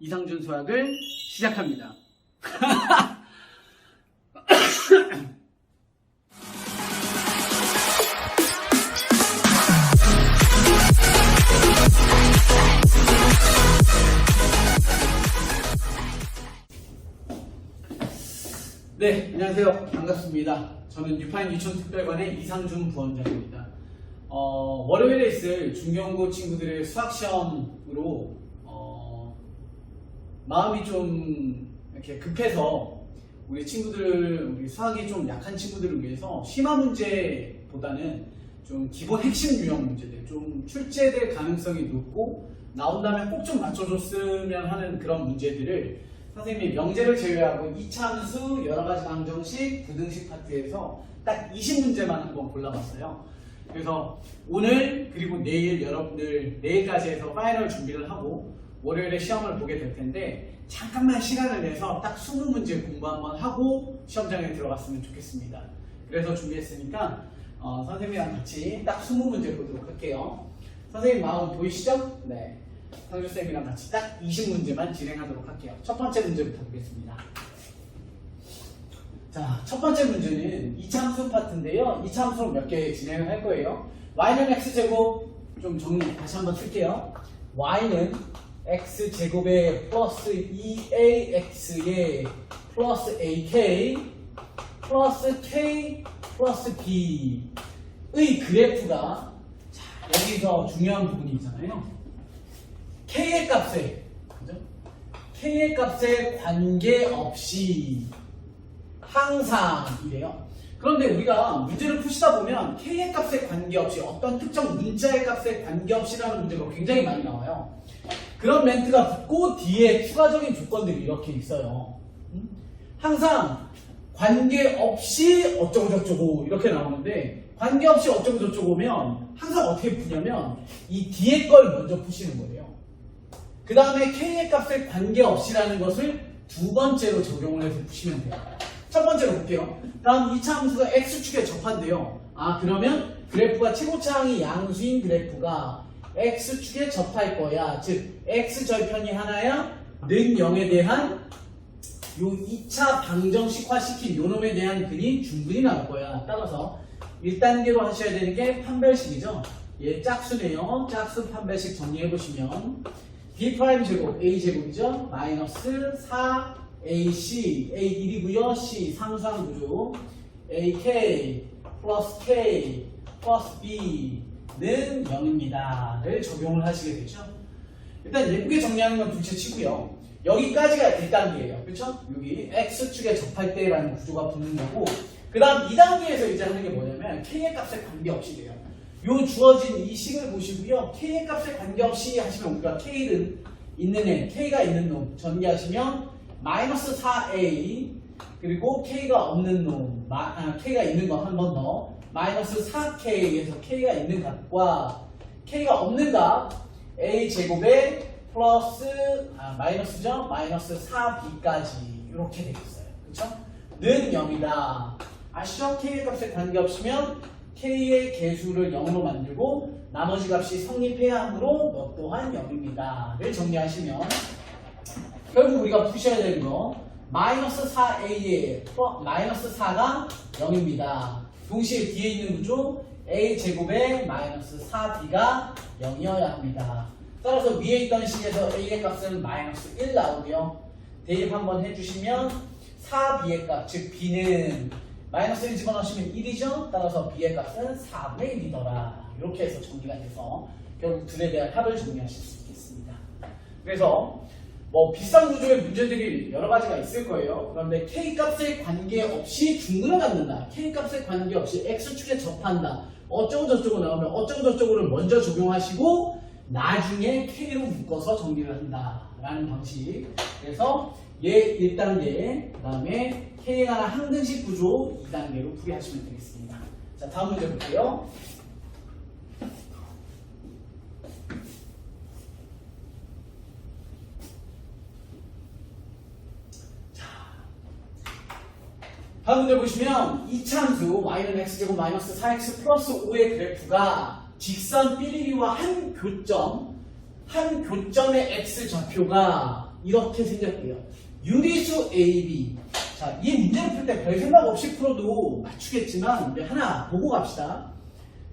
이상준 수학을 시작합니다. 네, 안녕하세요. 반갑습니다. 저는 뉴파인 유천특별관의 이상준 부원장입니다. 월요일에 있을 중경고 친구들의 수학시험으로 마음이 좀 이렇게 급해서 우리 수학이 좀 약한 친구들을 위해서 심화 문제보다는 좀 기본 핵심 유형 문제들, 좀 출제될 가능성이 높고 나온다면 꼭 좀 맞춰줬으면 하는 그런 문제들을 선생님이 명제를 제외하고 이차함수, 여러가지 방정식, 부등식 파트에서 딱 20문제만 한번 골라봤어요. 그래서 오늘 그리고 내일 여러분들 내일까지 해서 파이널 준비를 하고 월요일에 시험을 보게 될 텐데 잠깐만 시간을 내서 딱 20문제 공부 한번 하고 시험장에 들어갔으면 좋겠습니다. 그래서 준비했으니까 선생님이랑 같이 딱 20문제 보도록 할게요. 선생님 마음 보이시죠? 네. 상주쌤이랑 같이 딱 20문제만 진행하도록 할게요. 첫 번째 문제부터 보겠습니다. 자, 첫 번째 문제는 이차함수 파트인데요. 이차함수로 몇 개 진행을 할 거예요. y는 x제곱, 좀 정리 다시 한번 쓸게요. y는 x제곱에 플러스 2ax에 플러스 ak 플러스 k 플러스 b의 그래프가, 자, 여기서 중요한 부분이 있잖아요. k의 값에, 그죠? k의 값에 관계없이 항상 이래요. 그런데 우리가 문제를 푸시다 보면 k의 값에 관계없이 어떤 특정 문자의 값에 관계없이라는 문제가 굉장히 많이 나와요. 그런 멘트가 붙고 뒤에 추가적인 조건들이 이렇게 있어요. 항상 관계없이 어쩌고저쩌고 이렇게 나오는데, 관계없이 어쩌고저쩌고면 항상 어떻게 푸냐면 이 뒤에 걸 먼저 푸시는 거예요. 그 다음에 k의 값에 관계없이라는 것을 두 번째로 적용을 해서 푸시면 돼요. 첫 번째로 볼게요. 다음 2차 함수가 x축에 접한대요. 그러면 그래프가 최고차항이 양수인 그래프가 x축에 접할 거야. 즉 x절편이 하나야 는 0에 대한 요 2차 방정식화 시킨 요 놈에 대한 근이 중근이 나올 거야. 따라서 1단계로 하셔야 되는 게 판별식이죠. 얘 짝수네요. 짝수 판별식 정리해보시면 b'제곱 a제곱이죠. 마이너스 4ac a1이고요. c 상수항 구조 ak 플러스 k 플러스 b는 0입니다 를 적용을 하시게 되죠. 일단 예쁘게 정리하는 건 둘째 치고요. 여기까지가 1단계예요. 그렇죠? 여기 x축에 접할 때라는 구조가 붙는 거고, 그 다음 2단계에서 이제 하는 게 뭐냐면 k의 값에 관계없이 돼요. 요 주어진 이 식을 보시고요. k의 값에 관계없이 하시면 우리가 k는 있는 애, k가 있는 놈 전개하시면 마이너스 4a 그리고 k가 없는 놈, k가 있는 거 한 번 더 마이너스 4k에서 k가 있는 값과 k가 없는 값 a 제곱에 플러스 마이너스죠? 마이너스 4b까지 이렇게 되겠어요. 그렇죠? 는 0이다. 아시죠? k의 값에 관계없으면 k의 개수를 0으로 만들고 나머지 값이 성립해야 하므로 너 또한 0입니다 를 정리하시면 결국 우리가 푸셔야 되는 거 마이너스 4a에 마이너스 4가 0입니다. 동시에 뒤에 있는 구조 a 제곱에 마이너스 4b가 0이어야 합니다. 따라서 위에 있던 식에서 a의 값은 마이너스 1 나오고요. 대입 한번 해주시면 4b의 값, 즉 b는 마이너스 1 집어넣으시면 1이죠. 따라서 b의 값은 4분의 1이더라. 이렇게 해서 정리가 돼서 결국 둘에 대한 합을 정리하실 수 있겠습니다. 그래서 비슷한 구조의 문제들이 여러 가지가 있을 거예요. 그런데 k 값에 관계없이 중근을 갖는다. k 값에 관계없이 x축에 접한다. 어쩌고저쩌고 나오면 어쩌고저쩌고를 먼저 적용하시고 나중에 k로 묶어서 정리를 한다라는 방식. 그래서 얘 1단계, 그 다음에 k에 관한 항등식 구조 2단계로 풀이하시면 되겠습니다. 자, 다음 문제 볼게요. 다음 문제 보시면 2차 함수 y는 x제곱 마이너스 4x 플러스 5의 그래프가 직선 삐리리와 한 교점의 x좌표가 이렇게 생겼고요. 유리수 AB. 자, 이 문제를 풀 때 별 생각 없이 풀어도 맞추겠지만 우리 하나 보고 갑시다.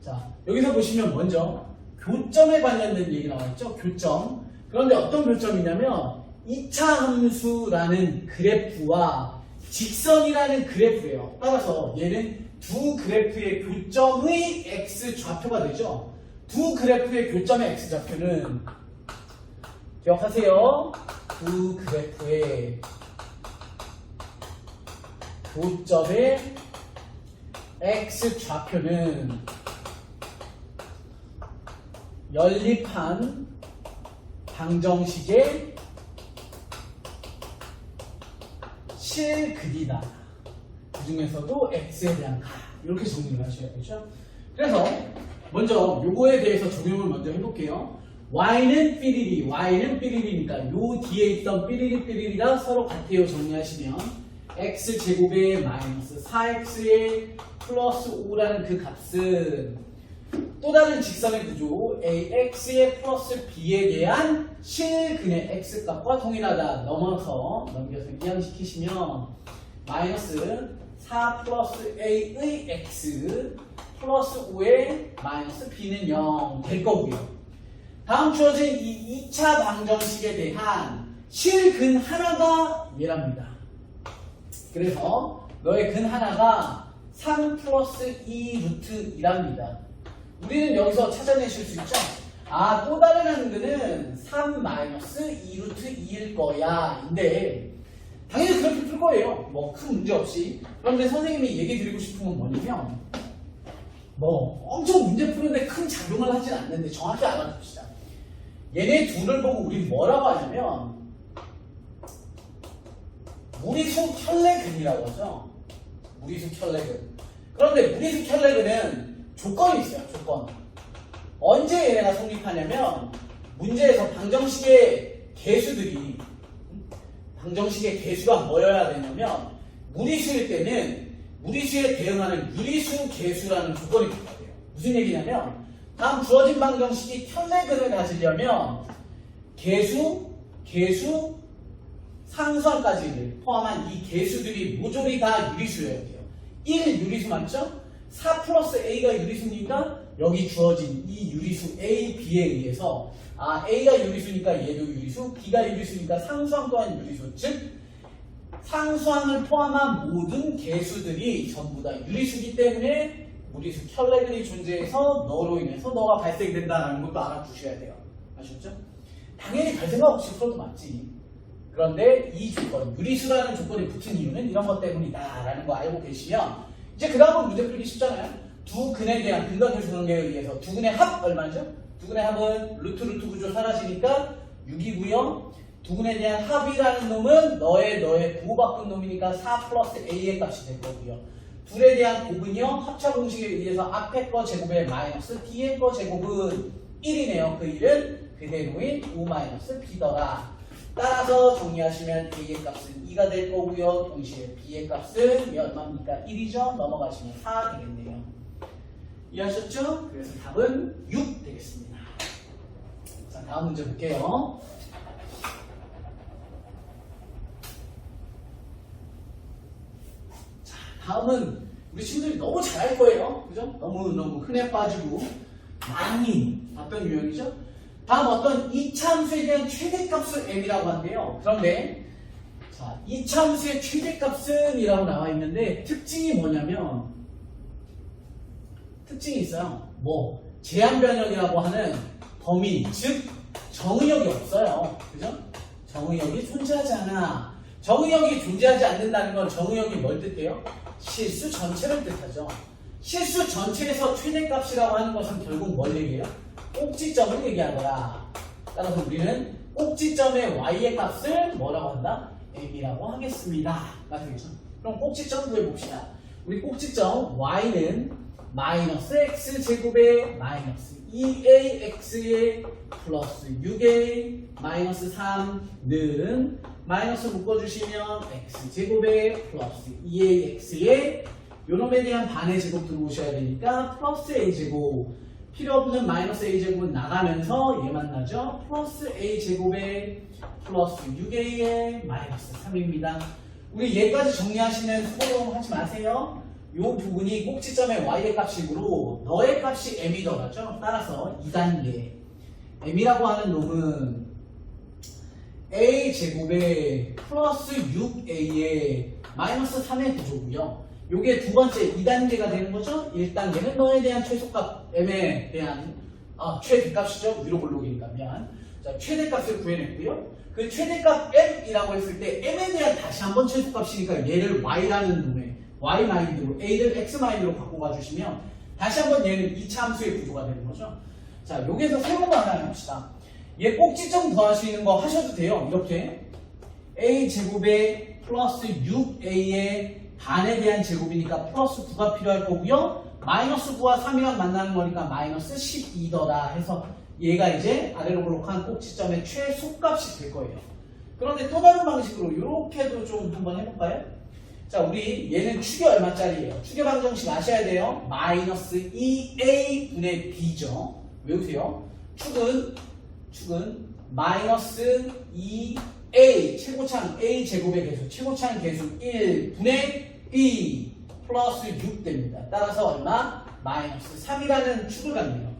자, 여기서 보시면 먼저 교점에 관련된 얘기 나와있죠. 교점. 그런데 어떤 교점이냐면 2차 함수라는 그래프와 직선이라는 그래프예요. 따라서 얘는 두 그래프의 교점의 x 좌표가 되죠. 두 그래프의 교점의 x 좌표는 기억하세요. 두 그래프의 교점의 x 좌표는 연립한 방정식의 실근이다. 그 중에서도 x에 대한 값. 이렇게 정리를 하셔야 되죠. 그래서 먼저 요거에 대해서 적용을 먼저 해볼게요. y는 삐리리니까 요 뒤에 있던 삐리리가 서로 같아요. 정리하시면 x제곱의 마이너스 4x의 플러스 5라는 그 값은 또 다른 직선의 구조 ax의 플러스 b에 대한 실근의 x값과 동일하다. 넘어서 넘겨서 이항시키시면 마이너스 4 플러스 a의 x 플러스 5의 마이너스 b는 0 될 거고요. 다음 주어진 이 2차 방정식에 대한 실근 하나가 얘랍니다. 그래서 너의 근 하나가 3 플러스 2 루트 2랍니다. 우리는 여기서 찾아내실 수 있죠? 아, 또 다른 한 근은 3 마이너스 2 루트 2일 거야. 인데 당연히 그렇게 풀 거예요. 뭐 큰 문제 없이. 그런데 선생님이 얘기 드리고 싶은 건 뭐냐면 뭐 엄청 문제 푸는데 큰 작용을 하진 않는데 정확히 알아둡시다. 얘네 둘을 보고 우리 뭐라고 하냐면 무리수 켤레근이라고 하죠. 무리수 켤레근. 그런데 무리수 켤레근은 조건이 있어요. 조건. 언제 얘네가 성립하냐면 문제에서 방정식의 개수가 뭐여야 되냐면 무리수일 때는 무리수에 대응하는 유리수 개수라는 조건이 붙어야 돼요. 무슨 얘기냐면 다음 주어진 방정식이 켤레근을 가지려면 개수, 상수항까지를 포함한 이 개수들이 모조리 다 유리수여야 돼요. 1 유리수 맞죠? 4 플러스 a가 유리수니까 여기 주어진 이 유리수 a, b에 의해서 a가 유리수니까 얘도 유리수, b가 유리수니까 상수항 또한 유리수. 즉 상수항을 포함한 모든 개수들이 전부 다 유리수이기 때문에 무리수 켤레근이 존재해서 너로 인해서 너가 발생된다는 것도 알아두셔야 돼요. 아셨죠? 당연히 별 생각 없이 풀어도 맞지. 그런데 이 조건, 유리수라는 조건이 붙은 이유는 이런 것 때문이다 라는 거 알고 계시면 이제 그 다음은 문제 풀기 쉽잖아요. 두 근에 대한 근과 결수 관계에 의해서 두 근의 합 얼마죠? 두 근의 합은 루트 구조 사라지니까 6이고요. 두 근에 대한 합이라는 놈은 너의 부호바꾼 놈이니까 4 플러스 a의 값이 될 거고요. 둘에 대한 곱은요. 합차 공식에 의해서 앞에 거 제곱의 마이너스 뒤에 거 제곱은 1이네요. 그 1은 그대로인 5 마이너스 b더라. 따라서 정리하시면 a의 값은 2가 될 거고요. 동시에 b의 값은 얼마입니까? 1이죠. 넘어가시면 4 되겠네요. 이해하셨죠? 그래서 답은 6 되겠습니다. 자, 다음 문제 볼게요. 자, 다음은 우리 친구들이 너무 잘할 거예요. 그죠? 너무 흔해 빠지고 많이 봤던 유형이죠? 다음 어떤 이차함수에 대한 최대값을 m이라고 한대요. 그런데 자, 이차함수의 최대값은 이라고 나와 있는데 특징이 뭐냐면 특징이 있어요. 뭐 제한변형이라고 하는 범위, 즉 정의역이 없어요. 그죠? 정의역이 존재하지 않아. 정의역이 존재하지 않는다는 건 정의역이 뭘 뜻해요? 실수 전체를 뜻하죠. 실수 전체에서 최대값이라고 하는 것은 결국 뭘 얘기해요? 꼭지점을 얘기한 거야. 따라서 우리는 꼭지점의 y의 값을 뭐라고 한다? m이라고 하겠습니다. 맞겠죠? 그럼 꼭지점 구해봅시다. 우리 꼭지점 y는 마이너스 x제곱의 마이너스 2ax의 플러스 6a 마이너스 3는 마이너스 묶어주시면 x제곱의 플러스 2ax의 요놈에 대한 반의 제곱 들어오셔야 되니까 플러스 a제곱 필요 없는 마이너스 a제곱은 나가면서 얘 만나죠. 플러스 a제곱의 플러스 6a의 마이너스 3입니다. 우리 얘까지 정리하시는 수고로 하지 마세요. 요 부분이 꼭지점의 y의 값이므로 너의 값이 m이더라죠. 따라서 2단계 m이라고 하는 놈은 a 제곱에 플러스 6a의 마이너스 3의 구조고요. 요게 두 번째 2단계가 되는 거죠. 1단계는 너에 대한 최소값 m에 대한 최대값이죠. 위로 볼록이니까 미안. 자, 최대값을 구해냈고요. 그 최대값 m이라고 했을 때 m에 대한 다시 한번 최소값이니까 얘를 y라는 놈에 y 마인드로 a를 x 마인드로 바꿔가 주시면 다시 한번 얘는 2차 함수의 구조가 되는 거죠. 자, 여기에서 새로운 거 하나 해봅시다. 얘 꼭지점 구할 수 있는 거 하셔도 돼요. 이렇게 a 제곱에 플러스 6a의 반에 대한 제곱이니까 플러스 9가 필요할 거고요. 마이너스 9와 3이랑 만나는 거니까 마이너스 12더라 해서 얘가 이제 아래로 볼록한 꼭지점의 최소값이 될 거예요. 그런데 또 다른 방식으로 이렇게도 좀 한번 해볼까요? 자, 우리 얘는 축이 얼마짜리예요? 축의 방정식 아셔야 돼요. 마이너스 2a분의 b죠. 외우세요. 축은 마이너스 2a 최고창 a 제곱의 개수 최고창 개수 1분의 b 플러스 6 됩니다. 따라서 얼마? 마이너스 3이라는 축을 갖네요.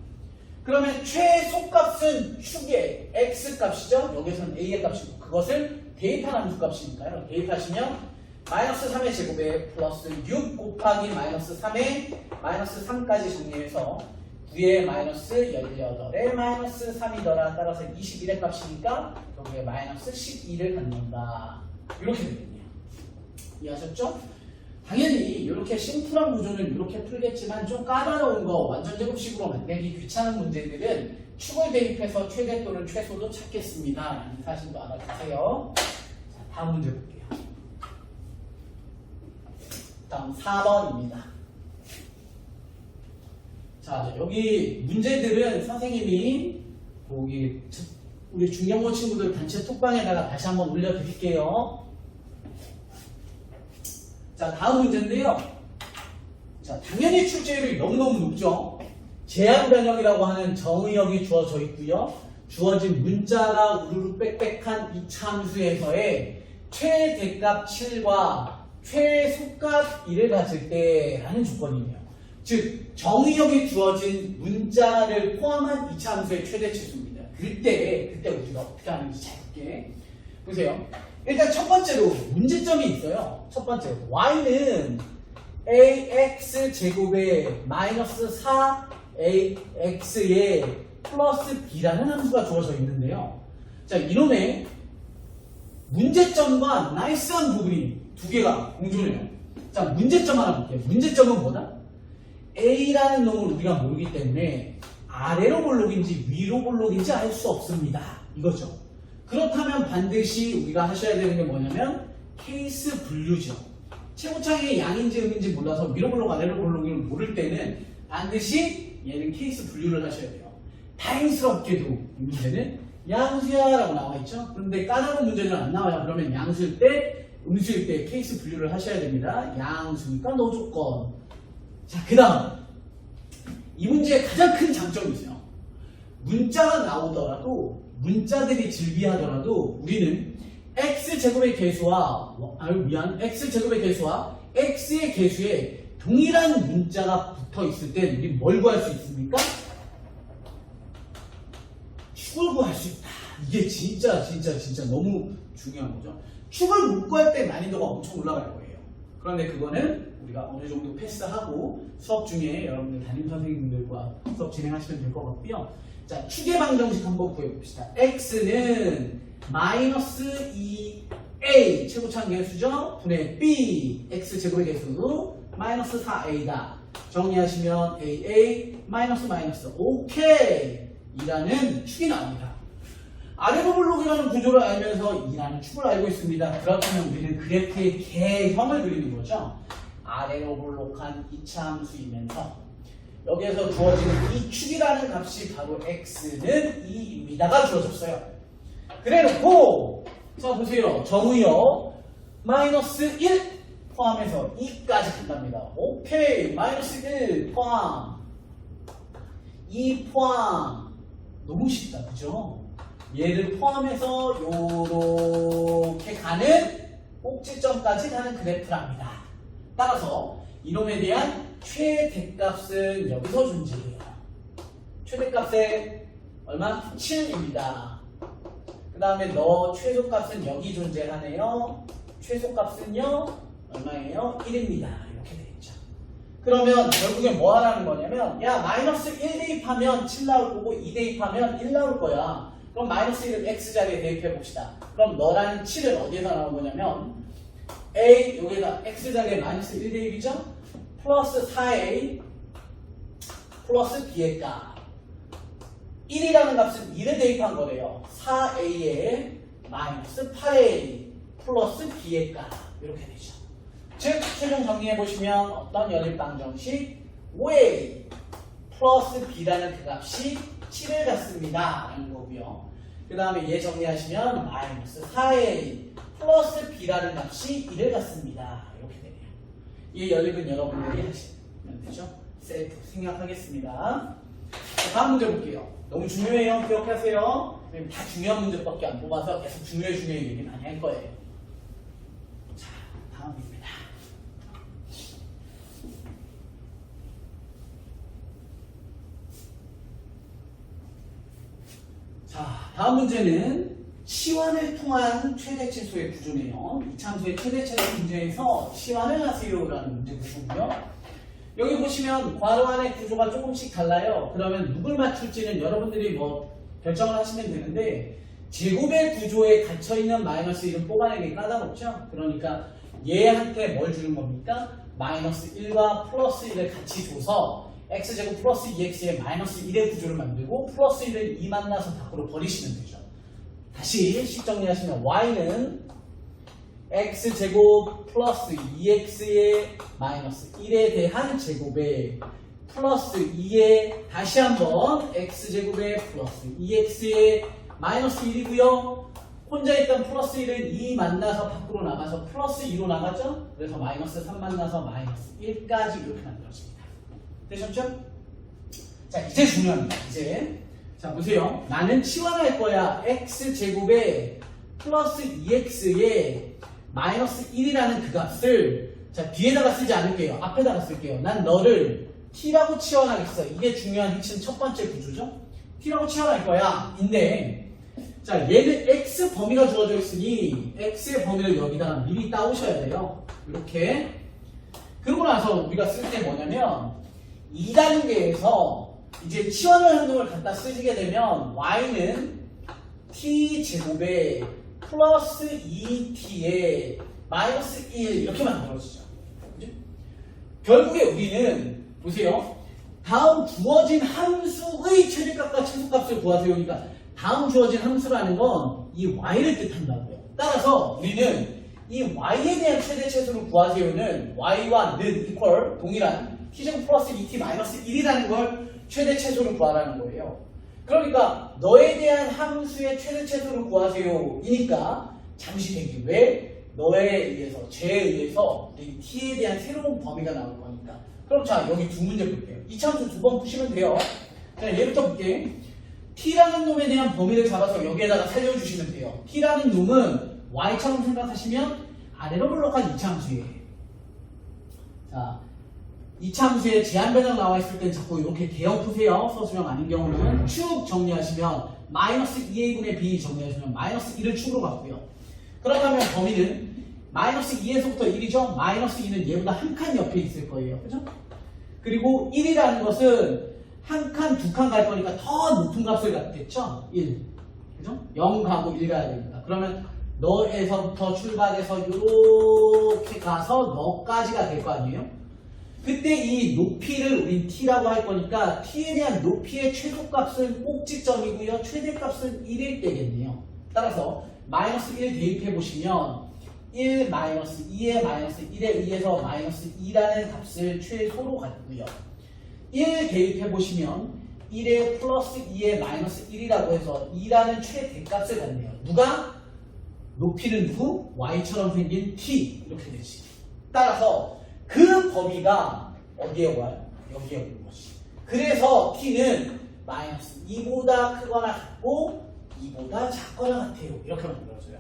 그러면 최소값은 축의 x값이죠. 여기서는 a의 값이고 그것을 대입한 함수 값이니까요. 대입하시면 마이너스 3의 제곱에 플러스 6 곱하기 마이너스 3에 마이너스 3까지 정리해서 9에 마이너스 18에 마이너스 3이더라. 따라서 21의 값이니까 여기에 마이너스 12를 갖는다. 이렇게 되겠네요. 이해하셨죠? 당연히 이렇게 심플한 구조는 이렇게 풀겠지만 좀 까다로운 거 완전 제곱식으로 만들기 귀찮은 문제들은 축을 대입해서 최대 또는 최소도 찾겠습니다. 라는 사실도 알아주세요. 자, 다음 문제 볼게요. 다음 4번입니다. 자, 여기 문제들은 선생님이 거기 우리 중경고 친구들 단체 톡방에다가 다시 한번 올려드릴게요. 자, 다음 문제인데요. 자, 당연히 출제율이 너무너무 높죠. 제한 변형이라고 하는 정의역이 주어져 있고요. 주어진 문자가 우르르 빽빽한 이 함수에서의 최대값 7과 최소값 1을 가질 때라는 조건이네요. 즉, 정의역이 주어진 문자를 포함한 2차 함수의 최대치수입니다. 그때 우리가 어떻게 하는지 잘 볼게. 보세요. 일단 첫 번째로 문제점이 있어요. 첫 번째, y는 ax 제곱에 마이너스 4ax에 플러스 b라는 함수가 주어져 있는데요. 자, 이놈의 문제점과 나이스한 부분이 두 개가 공존해요. 자, 문제점 하나 볼게요. 문제점은 뭐다? a라는 놈을 우리가 모르기 때문에 아래로 볼록인지 위로 볼록인지 알 수 없습니다. 이거죠. 그렇다면 반드시 우리가 하셔야 되는 게 뭐냐면 케이스 분류죠. 최고창이 양인지 음인지 몰라서 위로 볼록 아래로 볼록을 모를 때는 반드시 얘는 케이스 분류를 하셔야 돼요. 다행스럽게도 이 문제는 양수야라고 나와 있죠. 그런데 까다로운 문제는 안 나와요. 그러면 양수일 때, 음수일 때 케이스 분류를 하셔야 됩니다. 양수니까 노 조건. 자, 그 다음 이 문제의 가장 큰 장점이 있어요. 문자가 나오더라도 문자들이 질비하더라도 우리는 x제곱의 개수와 x제곱의 개수와 x의 개수에 동일한 문자가 붙어 있을 때 우리 뭘 구할 수 있습니까? 축을 구할 수 있다. 이게 진짜 너무 중요한 거죠. 축을 못 구할 때 난이도가 엄청 올라갈 거예요. 그런데 그거는 우리가 어느 정도 패스하고 수업 중에 여러분들 담임 선생님들과 수업 진행하시면 될 것 같고요. 자, 축의 방정식 한번 구해봅시다. x는 마이너스 2a 최고창 개수죠. 분의 b x제곱의 개수 마이너스 4a다. 정리하시면 aa 마이너스 오케이 이라는 축이 나옵니다. 아래로 볼록이라는 구조를 알면서 이라는 축을 알고 있습니다. 그렇다면 우리는 그래프의 개형을 그리는 거죠. 아래로 볼록한 2차 함수이면서 여기에서 주어지는 이 축이라는 값이 바로 x는 2입니다가 주어졌어요. 그래놓고 자 보세요. 정의역 마이너스 1 포함해서 2까지 간답니다. 오케이. 마이너스 1 포함 2 포함 너무 쉽다. 그죠? 얘를 포함해서 요렇게 가는 꼭지점까지 가는 그래프랍니다. 따라서 이놈에 대한 최대값은 여기서 존재해요. 최대값은 얼마? 7입니다. 그 다음에 너 최소값은 여기 존재하네요. 최소값은요 얼마예요? 1입니다. 이렇게 되겠죠. 그러면 결국엔 뭐 하라는 거냐면 야 마이너스 1 대입하면 7 나올 거고 2 대입하면 1 나올 거야. 그럼 마이너스 1을 x자리에 대입해 봅시다. 그럼 너라는 7은 어디에서 나온 거냐면 a 여기다 x자리에 마이너스 1 대입이죠. 플러스 4a 플러스 b의 값 1이라는 값은 2를 대입한 거래요. 4a에 마이너스 8a 플러스 b의 값 이렇게 되죠. 즉 최종 정리해 보시면 어떤 연립방정식 5a 플러스 b라는 그 값이 7을 갖습니다 라는 거고요. 그 다음에 얘 정리하시면 마이너스 4a 플러스 b라는 값이 1을 갖습니다 이렇게 되네요. 이 연립은 여러분들이 하시면 되죠. 셀프 생략하겠습니다. 자, 다음 문제 볼게요. 너무 중요해요. 기억하세요. 다 중요한 문제밖에 안 뽑아서 계속 중요해 얘기 많이 할 거예요. 자, 다음입니다. 자, 다음 문제는 치환을 통한 최대치수의 구조네요. 이참수의 최대치수 문제에서 치환을 하세요라는 문제 구조고요. 여기 보시면 괄호 안의 구조가 조금씩 달라요. 그러면 누굴 맞출지는 여러분들이 뭐 결정을 하시면 되는데 제곱의 구조에 갇혀있는 마이너스 1은 뽑아내기 까다롭죠. 그러니까 얘한테 뭘 주는 겁니까? 마이너스 1과 플러스 1을 같이 줘서 x제곱 플러스 2x의 마이너스 1의 구조를 만들고 플러스 1을 2 만나서 밖으로 버리시면 되죠. 다시 식 정리하시면 y는 x제곱 플러스 2x의 마이너스 1에 대한 제곱에 플러스 2에 다시 한번 x제곱에 플러스 2x의 마이너스 1이고요. 혼자 있던 플러스 1은 2 만나서 밖으로 나가서 플러스 2로 나가죠. 그래서 마이너스 3 만나서 마이너스 1까지 이렇게 만들어집니다. 되셨죠? 자, 이제 중요합니다. 이제 자 보세요. 나는 치환할 거야. x제곱에 플러스 2x에 마이너스 1이라는 그 값을 자 뒤에다가 쓰지 않을게요. 앞에다가 쓸게요. 난 너를 t라고 치환하겠어. 이게 중요한 핵심 첫 번째 구조죠. t라고 치환할 거야. 인데 자 얘는 x 범위가 주어져 있으니 x의 범위를 여기다가 미리 따오셔야 돼요. 이렇게. 그러고 나서 우리가 쓸 때 뭐냐면 2단계에서 이제 치환을 하는 걸 갖다 쓰게 되면 y는 t제곱에 플러스 2t에 마이너스 1 이렇게 만들어지죠. 그죠? 결국에 우리는 보세요. 다음 주어진 함수의 최대값과 최소값을 구하세요. 그러니까 다음 주어진 함수라는 건 이 y를 뜻한다고요. 따라서 우리는 이 y에 대한 최대 최소를 구하세요는 y와 는 이퀄 동일한 t제곱 플러스 2t 마이너스 1이라는 걸 최대 최소를 구하라는 거예요. 그러니까 너에 대한 함수의 최대 최소를 구하세요 이니까 잠시 대기. 왜? 너에 의해서 쟤에 의해서 우리 t에 대한 새로운 범위가 나올 거니까. 그럼 자 여기 두 문제 볼게요. 이참수 두 번 푸시면 돼요. 자 얘부터 볼게. t라는 놈에 대한 범위를 잡아서 여기에다가 살려주시면 돼요. t라는 놈은 y처럼 생각하시면 아래로 블록한 이참수예요. 자 이참수에 제한 변형 나와 있을 땐 자꾸 이렇게 대형 푸세요. 서술형 아닌 경우는 축 정리하시면 마이너스 2a분의 b 정리하시면 마이너스 1을 축으로 갖고요. 그렇다면 범위는 마이너스 2에서부터 1이죠. 마이너스 2는 얘보다 한 칸 옆에 있을 거예요. 그죠? 그리고 1이라는 것은 한 칸, 두 칸 갈 거니까 더 높은 값을 갖겠죠? 1. 그죠? 0 가고 1 가야 됩니다. 그러면 너에서부터 출발해서 이렇게 가서 너까지가 될 거 아니에요? 그때 이 높이를 우린 t라고 할 거니까 t에 대한 높이의 최소값은 꼭지점이고요. 최대값은 1일 때겠네요. 따라서 마이너스 1 대입해 보시면 1 마이너스 2의 마이너스 1에 의해서 마이너스 2라는 값을 최소로 갖고요. 1 대입해 보시면 1에 플러스 2의 마이너스 1이라고 해서 2라는 최대값을 갖네요. 누가? 높이는 누구? y처럼 생긴 t 이렇게 되지. 따라서 그 범위가 어디에 와요? 여기에 오는 것이. 그래서 t는 마이너스 2보다 크거나 같고 2보다 작거나 같아요. 이렇게 만들어져요.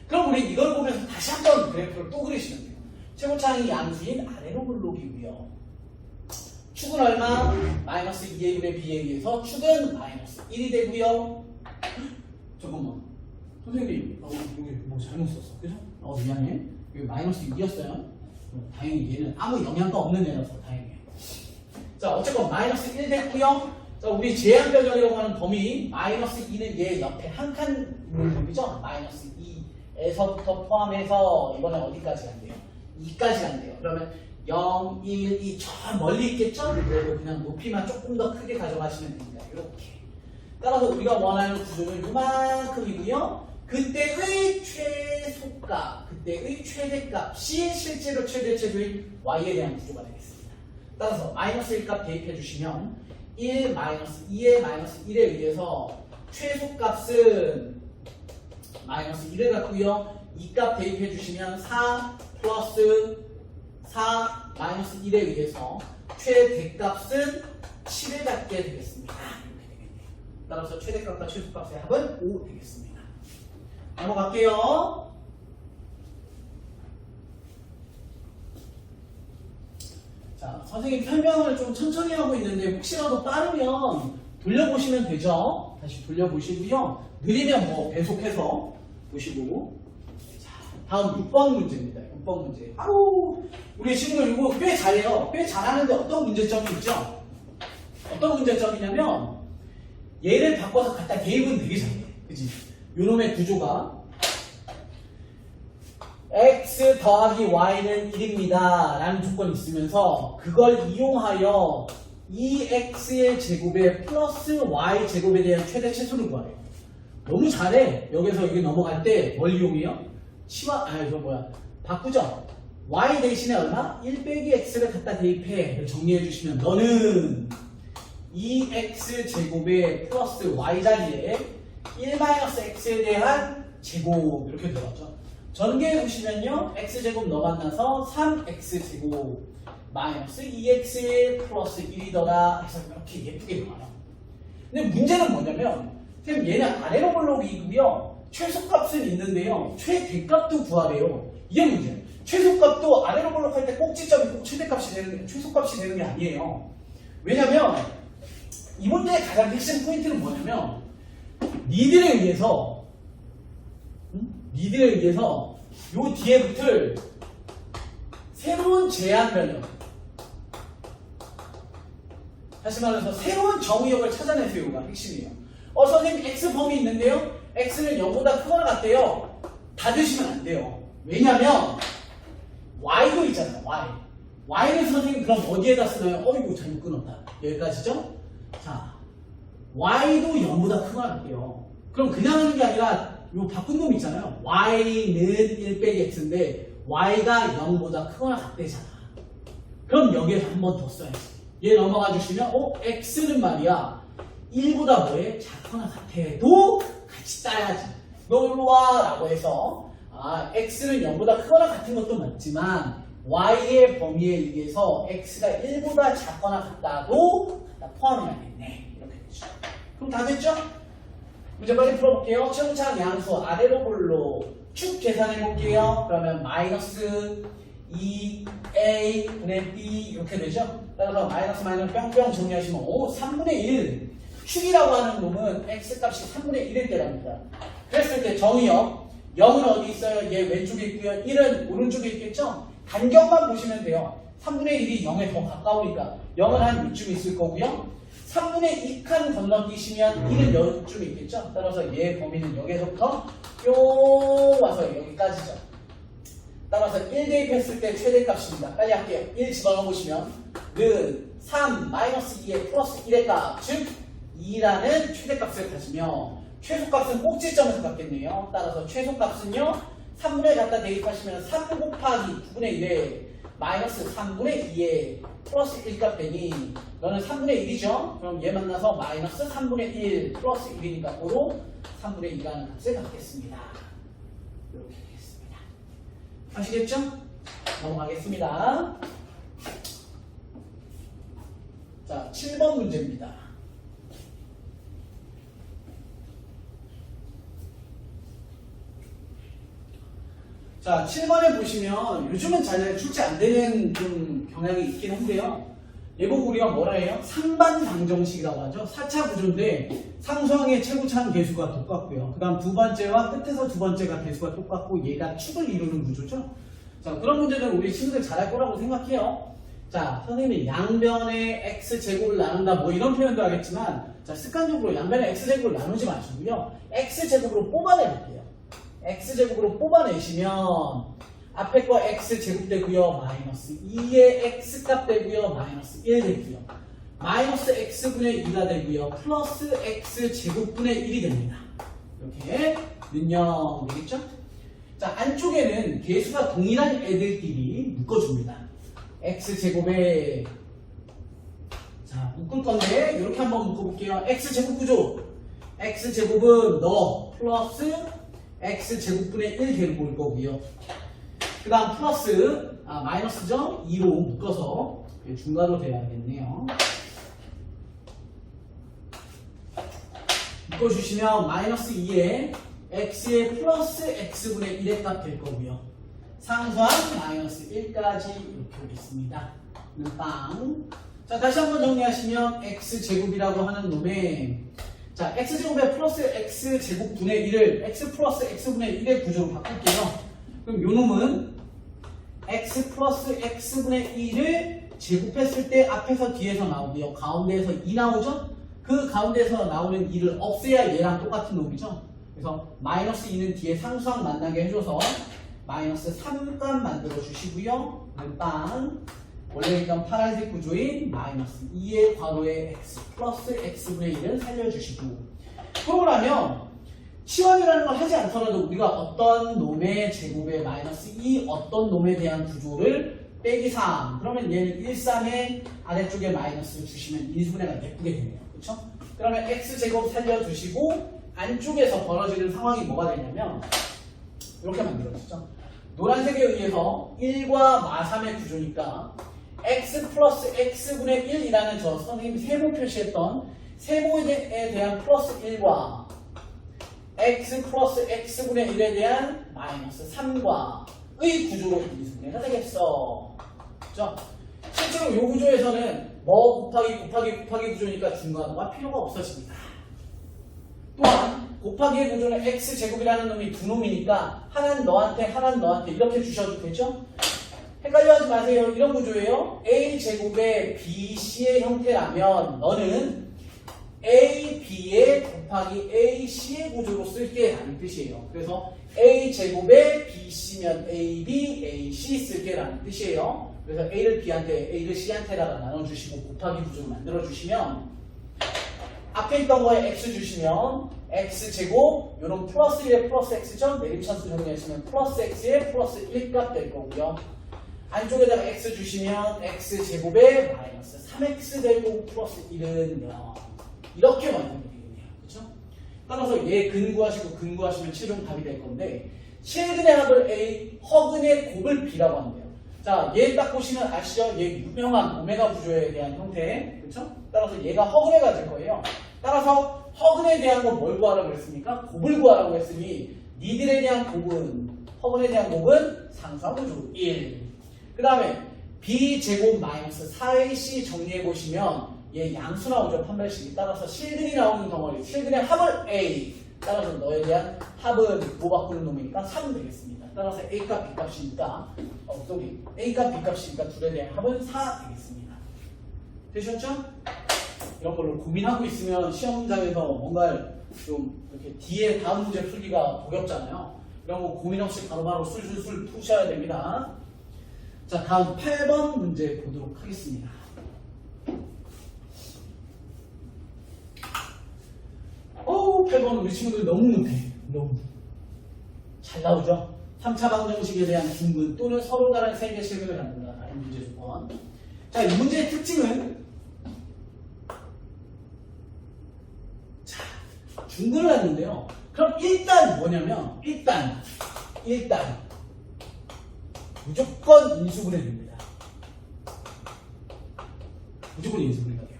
그럼 우리 이걸 보면서 다시 한번 그래프를 또 그리시면 돼요. 최고차항이 양수인 아래로 블록이고요. 축은 얼마? 마이너스 2a분의 b에 의해서 축은 마이너스 1이 되고요. 잠깐만. 선생님, 여기 뭐 잘못 썼어. 그죠? 미안해. 여기 마이너스 2였어요. 다행히 얘는 아무 영향도 없는 애라서 다행이에요. 자, 어쨌건 마이너스 1 됐고요. 자, 우리 제한변형이라고 하는 범위 마이너스 2는 얘 옆에 한 칸 있는 범위죠? 마이너스 2에서부터 포함해서 이번에 어디까지 간대요? 2까지 간대요. 그러면 0, 1, 2 저 멀리 있겠죠? 그리고 그냥 높이만 조금 더 크게 가져가시면 됩니다. 이렇게. 따라서 우리가 원하는 구조는 이만큼이고요. 그때의 최소값, 그때의 최대값이 실제로 최대체수인 y에 대한 구조가 되겠습니다. 따라서 마이너스 1값 대입해 주시면 1 마이너스 2의 마이너스 1에 의해서 최소값은 마이너스 1을 갖고요. 2값 대입해 주시면 4 플러스 4 마이너스 1에 의해서 최대값은 7을 갖게 되겠습니다. 이렇게 되겠네요. 따라서 최대값과 최소값의 합은 5 되겠습니다. 넘어갈게요. 자, 선생님 설명을 좀 천천히 하고 있는데 혹시라도 빠르면 돌려보시면 되죠. 다시 돌려보시고요. 느리면 뭐 계속해서 보시고. 자, 다음 6번 문제입니다. 6번 문제. 아우, 우리 친구들 이거 꽤 잘해요. 꽤 잘하는데 어떤 문제점이 있죠? 어떤 문제점이냐면 얘를 바꿔서 갖다 대입은 되게 잘해. 그치? 요놈의 구조가 x 더하기 y는 1입니다 라는 조건이 있으면서 그걸 이용하여 2x의 제곱에 플러스 y 제곱에 대한 최대 최소를 구하래요. 너무 잘해. 여기서 여기 넘어갈 때 뭘 이용해요? 바꾸죠. y 대신에 얼마? 1 빼기 x를 갖다 대입해. 정리해 주시면 너는 2x 제곱에 플러스 y 자리에 1-x에 대한 제곱 이렇게 들어갔죠. 전개해 보시면요. x제곱 넣어만나서 3x제곱 마이너스 2x 플러스 1이더라 해서 이렇게 예쁘게 나와요. 근데 문제는 뭐냐면 선생님 얘는 아래로 블록이고요. 최소값은 있는데요. 최대값도 구하래요. 이게 문제예요. 최소값도 아래로 블록할 때 꼭지점이 꼭 최대값이 되는 게 최소값이 되는 게 아니에요. 왜냐면 이 문제의 가장 핵심 포인트는 뭐냐면 니들에 의해서 요 뒤에 붙을 새로운 제한 변형, 다시 말해서 새로운 정의역을 찾아내세요가 핵심이에요. 선생님 x 범위 있는데요. x는 0보다 크거나 같대요. 닫으시면 안 돼요. 왜냐면 y도 있잖아요. y는 선생님 그럼 어디에다 쓰나요? 이거 잘못 끊었다. 여기까지죠? 자, y도 0보다 크거나 같대요. 그럼 그냥 하는 게 아니라 요 바꾼 놈 있잖아요. y는 1 빼기 x인데 y가 0보다 크거나 같대잖아. 그럼 여기에서 한 번 더 써야지. 얘 넘어가 주시면 x는 말이야 1보다 뭐해? 작거나 같아도 같이 따야지. 너 일로 와 라고 해서 x는 0보다 크거나 같은 것도 맞지만 y의 범위에 의해서 x가 1보다 작거나 같다도 갖다 포함해야겠네. 이렇게 되죠. 그럼 다 됐죠? 문제 빨리 풀어볼게요. 최고차항 양수 아래로 볼로 축 계산해 볼게요. 그러면 마이너스 2a 분의 b 이렇게 되죠. 따라서 마이너스 뿅뿅 정리하시면 3분의 1 축이라고 하는 놈은 x값이 3분의 1일 때랍니다. 그랬을 때 정의역 0은 어디 있어요? 얘 왼쪽에 있고요. 1은 오른쪽에 있겠죠? 간격만 보시면 돼요. 3분의 1이 0에 더 가까우니까 0은 한 이쯤 있을 거고요. 3분의 2칸 건너뛰시면 1은 여기쯤에 있겠죠? 따라서 얘 범위는 여기서부터 뿅 와서 여기까지죠. 따라서 1 대입했을 때 최대값입니다. 빨리 할게요. 1 집어넣어 보시면 는 3 마이너스 2의 플러스 1의 값, 즉 2라는 최대값을 가지며 최소값은 꼭지점에서 갖겠네요. 따라서 최소값은요 3분의 갖다 대입하시면 3 곱하기 9분의 1에 마이너스 3분의 2에 플러스 1값 되니 너는 3분의 1이죠? 그럼 얘 만나서 마이너스 3분의 1 플러스 1이니까 고로 3분의 2라는 값을 갖겠습니다. 이렇게 되겠습니다. 아시겠죠? 넘어가겠습니다. 자, 7번 문제입니다. 자, 7번에 보시면 요즘은 잘 출제 안 되는 좀 경향이 있긴 한데요. 얘보고 우리가 뭐라 해요? 상반 방정식이라고 하죠. 4차 구조인데 상수항의 최고차는 개수가 똑같고요. 그 다음 두 번째와 끝에서 두 번째가 개수가 똑같고 얘가 축을 이루는 구조죠. 자, 그런 문제는 우리 친구들 잘할 거라고 생각해요. 자, 선생님이 양변의 x제곱을 나눈다 뭐 이런 표현도 하겠지만 자, 습관적으로 양변의 x제곱을 나누지 마시고요. x제곱으로 뽑아내볼게요. x제곱으로 뽑아내시면 앞에 거 x제곱 되고요. 마이너스 2의 x값 되고요. 마이너스 1 되고요. 마이너스 x분의 2가 되고요. 플러스 x제곱분의 1이 됩니다. 이렇게 능력 되겠죠? 자, 안쪽에는 개수가 동일한 애들끼리 묶어줍니다. x제곱에 자, 묶을 건데 이렇게 한번 묶어볼게요. x제곱 구조. x제곱은 너 플러스 x제곱분의 1 데리고 올 거고요. 그 다음 플러스 마이너스죠? 2로 묶어서 중괄호 돼야겠네요. 묶어주시면 마이너스 2에 x의 플러스 x분의 1의 값 될 거고요. 상수항 마이너스 1까지 이렇게 오겠습니다. 빵. 자, 다시 한번 정리하시면 x제곱이라고 하는 놈에 자, x제곱에 플러스 x제곱분의 1을 x 플러스 x분의 1의 구조로 바꿀게요. 그럼 요 놈은 x 플러스 x분의 1을 제곱했을 때 앞에서 뒤에서 나오고요. 가운데에서 2 나오죠? 그 가운데에서 나오는 2를 없애야 얘랑 똑같은 놈이죠. 그래서 마이너스 2는 뒤에 상수항 만나게 해줘서 마이너스 3값 만들어 주시고요. 빵. 원래 있던 파란색 구조인 마이너스 2의 괄호에 x 플러스 x분의 1을 살려주시고 그러고 나면 치환이라는 걸 하지 않더라도 우리가 어떤 놈의 제곱에 마이너스 2 어떤 놈에 대한 구조를 빼기 3 그러면 얘는 1, 3의 아래쪽에 마이너스 주시면 인수분해가 예쁘게 되네요. 그렇죠? 그러면 x제곱 살려주시고 안쪽에서 벌어지는 상황이 뭐가 되냐면 이렇게 만들어지죠. 노란색에 의해서 1과 마3의 구조니까 x 플러스 x분의 1이라는 저 선생님이 세모 표시했던 세모에 대한 플러스 1과 x 플러스 x분의 1에 대한 마이너스 3과의 구조로 인수분해가 되겠어. 그렇죠? 실제로 이 구조에서는 뭐 곱하기 구조니까 중괄호가 필요가 없어집니다. 또한 곱하기의 구조는 x제곱이라는 놈이 두 놈이니까 하나는 너한테 하나는 너한테 이렇게 주셔도 되죠? 헷갈려하지 마세요. 이런 구조예요. a제곱의 bc의 형태라면 너는 ab의 곱하기 ac의 구조로 쓸게 라는 뜻이에요. 그래서 a제곱의 bc면 ab, ac 쓸게 라는 뜻이에요. 그래서 a를 b한테 a를 c한테다가 나눠주시고 곱하기 구조를 만들어주시면 앞에 있던 거에 x 주시면 x제곱 요런 플러스 1에 플러스 x죠? 내림차수 정리하시면 플러스 x에 플러스 1값 될 거고요. 안쪽에다가 x 주시면 x제곱에 마이너스 3x 되고 플러스 1은 0 이렇게 완성이 되겠네요. 그렇죠? 따라서 얘 근구하시고 근구하시면 최종 답이 될 건데 최근의 합을 A, 허근의 곱을 B라고 한대요. 자, 얘 딱 보시면 아시죠? 얘 유명한 오메가 구조에 대한 형태. 그렇죠? 따라서 얘가 허근해가 될 거예요. 따라서 허근에 대한 건 뭘 구하라고 했습니까? 곱을 구하라고 했으니 니들에 대한 곱은 허근에 대한 곱은 상수항구조 1. 그 다음에 b제곱 마이너스 4ac 정리해보시면 얘 양수 나오죠. 판별식이. 따라서 실근이 나오는 덩어리. 실근의 합을 A. 따라서 너에 대한 합은 뭐 바꾸는 놈이니까 3 되겠습니다. 따라서 A값 B값이니까 A값 B값이니까 둘에 대한 합은 4 되겠습니다. 되셨죠? 이런 걸로 고민하고 있으면 시험장에서 뭔가를 좀 이렇게 뒤에 다음 문제 풀기가 어렵잖아요. 이런 거 고민 없이 바로바로 술술술 푸셔야 됩니다. 자, 다음 8번 문제 보도록 하겠습니다. 어우, 8번 우리 친구들 너무 못해. 너무. 잘 나오죠? 3차 방정식에 대한 중근 또는 서로 다른 세개 실근을 갖는다. 라는 문제 조건. 자, 이 문제의 특징은 자, 중근을 하는데요. 그럼 일단 뭐냐면 일단 무조건 인수분해됩니다. 무조건 인수분해가 돼요.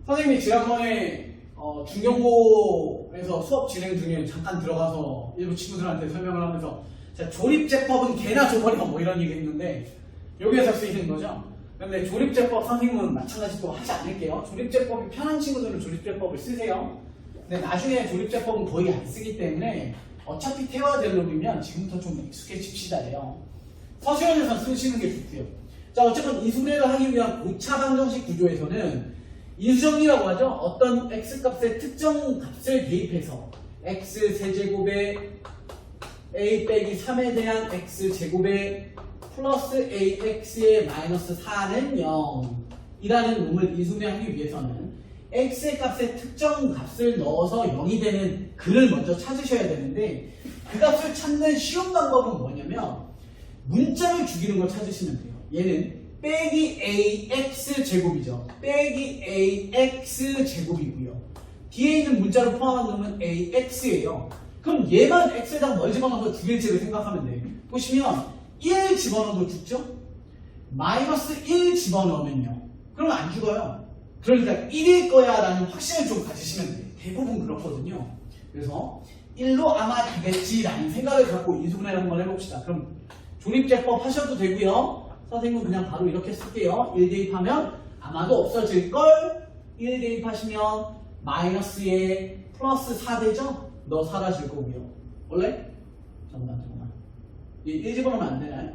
선생님이 지난번에 중경고 그래서 수업 진행 중에 잠깐 들어가서 일부 친구들한테 설명을 하면서 자, 조립제법은 개나 줘버려 뭐 이런 얘기 했는데 여기에서 쓰이는 거죠. 근데 조립제법 선생님은 마찬가지로 하지 않을게요. 조립제법이 편한 친구들은 조립제법을 쓰세요. 근데 나중에 조립제법은 거의 안 쓰기 때문에 어차피 태워야 될 놈이면 지금부터 좀 익숙해집시다예요. 서술형에서 쓰시는 게 좋고요. 자, 어쨌든 이수례를 하기 위한 고차 방정식 구조에서는 인수정리라고 하죠. 어떤 x값의 특정 값을 대입해서 x 세제곱에 a 빼기 3에 대한 x제곱에 플러스 ax의 마이너스 4는 0 이라는 놈을 인수례하기 위해서는 x의 값에 특정 값을 넣어서 0이 되는 글을 먼저 찾으셔야 되는데 그 값을 찾는 쉬운 방법은 뭐냐면 문자를 죽이는 걸 찾으시면 돼요. 얘는 빼기 ax 제곱이죠. 빼기 ax 제곱이고요. 뒤에 있는 문자를 포함한 놈은 ax예요. 그럼 얘만 x에다 뭘 집어넣어서 죽일지를 생각하면 돼요. 보시면 1 집어넣어도 죽죠? 마이너스 1 집어넣으면요. 그러면 안 죽어요. 그러니까 1일 거야 라는 확신을 좀 가지시면 돼요. 대부분 그렇거든요. 그래서 1로 아마 되겠지라는 생각을 갖고 인수분해를 한번 해봅시다. 그럼 조립제법 하셔도 되고요. 선생님은 그냥 바로 이렇게 쓸게요. 1 대입하면 아마도 없어질걸? 1 대입하시면 마이너스에 플러스 4 되죠? 너 사라질 거고요. 원래? 잠깐만. 1 집어넣으면 안 되나요?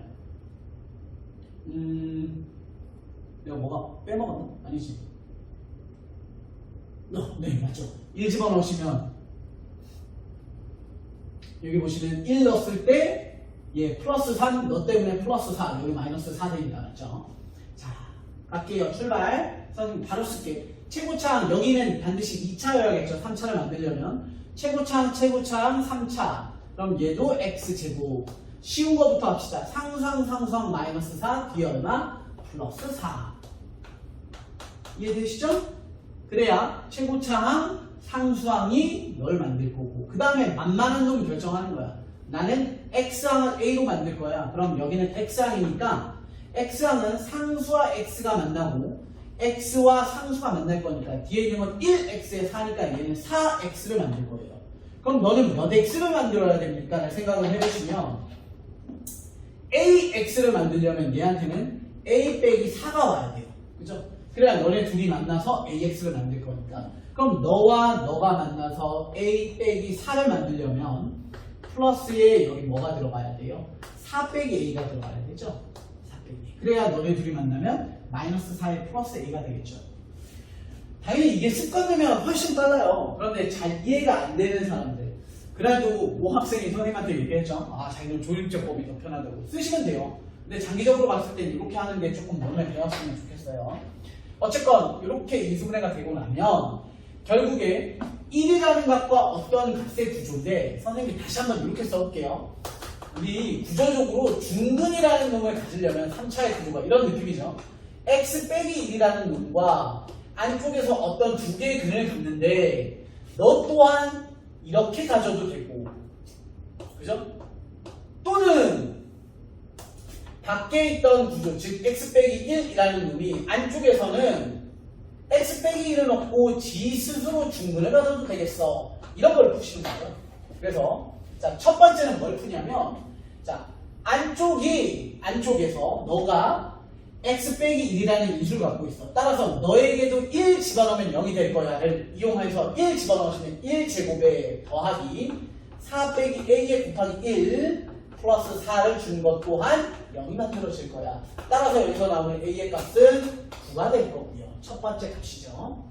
내가 뭐가 빼먹었나? 아니지. 네, 맞죠. 1 집어넣으시면 여기 보시면 1 넣었을 때 예, 플러스 3, 너 때문에 플러스 4, 여기 마이너스 4 되니까 맞죠? 자, 갈게요. 출발. 선생님 바로 쓸게. 최고차항, 여기는 반드시 2차여야겠죠. 3차를 만들려면. 최고차항 3차. 그럼 얘도 x제곱. 쉬운 거부터 합시다. 상수항 마이너스 4, 뒤에 얼마? 플러스 4. 이해되시죠? 그래야 최고차항, 상수항이 널 만들 거고 그 다음에 만만한 놈이 결정하는 거야. 나는 x항을 a로 만들 거야. 그럼 여기는 x항이니까 x항은 상수와 x가 만나고 x와 상수가 만날 거니까 뒤에 있는 건 1x에 4니까 얘는 4x를 만들 거예요. 그럼 너는 몇 x를 만들어야 됩니까? 라는 생각을 해보시면 ax를 만들려면 얘한테는 a 빼기 4가 와야 돼요. 그죠? 그래야 너네 둘이 만나서 ax를 만들 거니까. 그럼 너와 너가 만나서 a 빼기 4를 만들려면 플러스에 여기 뭐가 들어가야 돼요? 4 빼기 a가 들어가야 되죠? 4 빼기 a. 그래야 너네 둘이 만나면 마이너스 4에 플러스 a가 되겠죠. 당연히 이게 습관되면 훨씬 빨라요. 그런데 잘 이해가 안 되는 사람들. 그래도 모 학생이 선생님한테 얘기했죠. 아, 자기는 조립제법이 더 편하다고. 쓰시면 돼요. 근데 장기적으로 봤을 땐 이렇게 하는 게 조금 몸에 배웠으면 좋겠어요. 어쨌건 이렇게 인수분해가 되고 나면 결국에 1이라는 값과 어떤 값의 구조인데 선생님이 다시 한번 이렇게 써볼게요. 우리 구조적으로 중근이라는 놈을 가지려면 3차의 구조가 이런 느낌이죠. x 빼기 1이라는 놈과 안쪽에서 어떤 두 개의 근을 갖는데 너 또한 이렇게 가져도 되고 그죠? 또는 밖에 있던 구조, 즉 x 빼기 1이라는 놈이 안쪽에서는 x 빼기 1을 넣고 지 스스로 중근을 가져도 되겠어. 이런 걸 푸시는 거예요. 그래서 자, 첫 번째는 뭘 푸냐면 자, 안쪽에서 너가 x 빼기 1이라는 인수를 갖고 있어. 따라서 너에게도 1 집어넣으면 0이 될 거야를 이용해서 1 집어넣으시면 1제곱에 더하기 4 빼기 a에 곱하기 1 플러스 4를 준 것 또한 0이 만들어질 거야. 따라서 여기서 나오는 a의 값은 9가 될 거고요. 첫 번째 값이죠.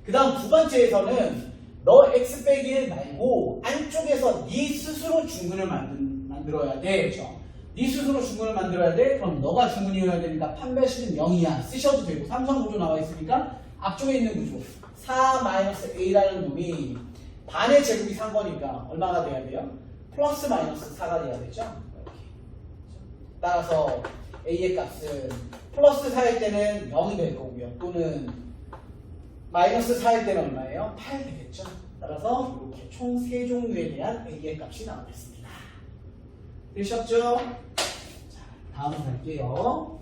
그 다음 두 번째에서는 너 x 빼기 1 말고 안쪽에서 네 스스로 중근을 만들어야 돼. 그렇죠? 네 스스로 중근을 만들어야 돼. 그럼 너가 중근이어야 되니까 판별식은 0이야. 쓰셔도 되고 삼성구조 나와 있으니까 앞쪽에 있는 구조 4-a라는 놈이 반의 제곱이 산 거니까 얼마가 돼야 돼요? 플러스 마이너스 4가 돼야 되죠? 이렇게. 따라서 a의 값은 플러스 4일 때는 0이 될 거고요. 또는 마이너스 4일 때는 얼마예요? 8 되겠죠? 따라서 이렇게 총 3종류에 대한 a의 값이 나오겠습니다. 되셨죠? 자, 다음 갈게요.